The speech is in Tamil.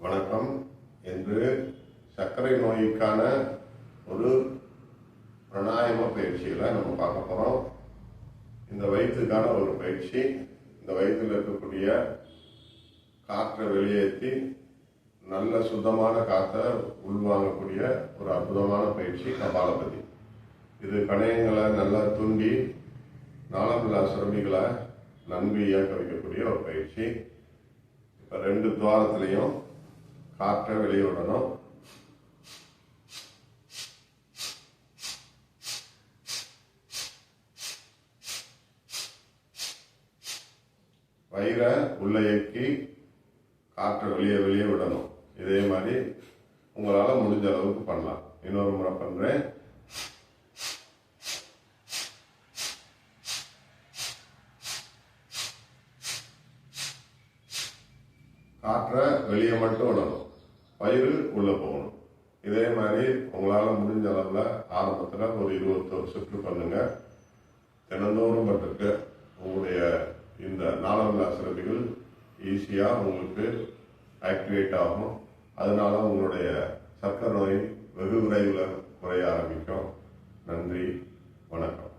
வணக்கம். என்று சர்க்கரை நோய்க்கான ஒரு பிராணாயாம பயிற்சிகளை நம்ம பார்க்க போகிறோம். இந்த வயிற்றுக்கான ஒரு பயிற்சி. இந்த வயிற்றில் இருக்கக்கூடிய காற்றை வெளியேற்றி நல்ல சுத்தமான காற்றை உள்வாங்கக்கூடிய ஒரு அற்புதமான பயிற்சி கபாலபதி. இது கணையங்களை நல்லா தூண்டி நாளமில்லா சுரம்பிகளை நன்கு இயக்க வைக்கக்கூடிய ஒரு பயிற்சி. இப்போ 2 துவாரத்திலையும் காற்றை வெளியே விடணும். வயிறை உள்ள இயக்கி காற்றை வெளியே விடணும். இதே மாதிரி உங்களால் முடிஞ்ச அளவுக்கு பண்ணலாம். இன்னொரு முறை பண்ணுறேன். காற்றை வெளியே மட்டும் விடணும், வயிறு உள்ளே போகணும். இதே மாதிரி உங்களால் முடிஞ்ச அளவில் ஆரம்பத்தில் ஒரு 21 சுற்று பண்ணுங்க. தினந்தோறும் பட்டுக்கு உங்களுடைய இந்த நாளமில்லா சுரப்பிகள் ஈஸியாக உங்களுக்கு ஆக்டிவேட் ஆகும். அதனால உங்களுடைய சர்க்கரை நோய் வெகு விரைவில் குறைய ஆரம்பிக்கும். நன்றி, வணக்கம்.